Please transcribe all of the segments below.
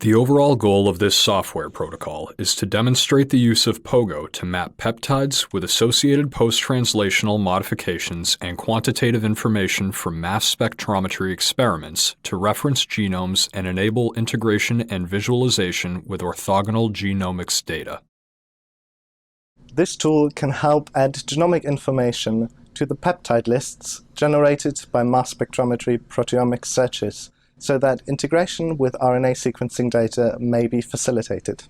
The overall goal of this software protocol is to demonstrate the use of PoGo to map peptides with associated post-translational modifications and quantitative information from mass spectrometry experiments to reference genomes and enable integration and visualization with orthogonal genomics data. This tool can help add genomic information to the peptide lists generated by mass spectrometry proteomic searches, so that integration with RNA sequencing data may be facilitated.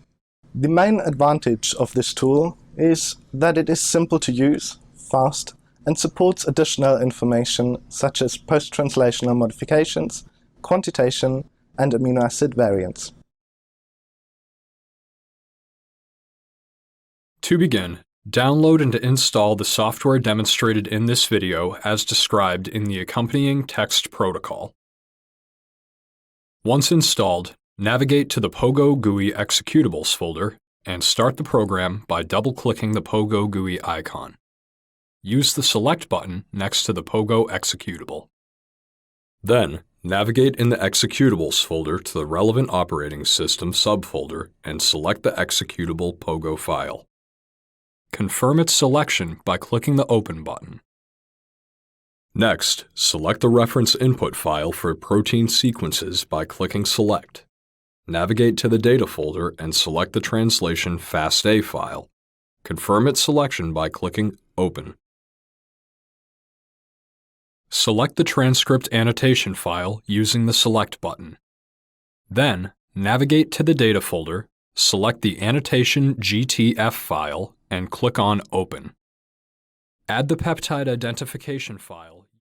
The main advantage of this tool is that it is simple to use, fast, and supports additional information such as post-translational modifications, quantitation, and amino acid variants. To begin, download and install the software demonstrated in this video as described in the accompanying text protocol. Once installed, navigate to the PoGo GUI executables folder and start the program by double-clicking the PoGo GUI icon. Use the Select button next to the PoGo executable. Then, navigate in the executables folder to the relevant operating system subfolder and select the executable PoGo file. Confirm its selection by clicking the Open button. Next, select the reference input file for protein sequences by clicking Select. Navigate to the Data folder and select the translation FASTA file. Confirm its selection by clicking Open. Select the transcript annotation file using the Select button. Then, navigate to the Data folder, select the annotation GTF file, and click on Open. Add the peptide identification file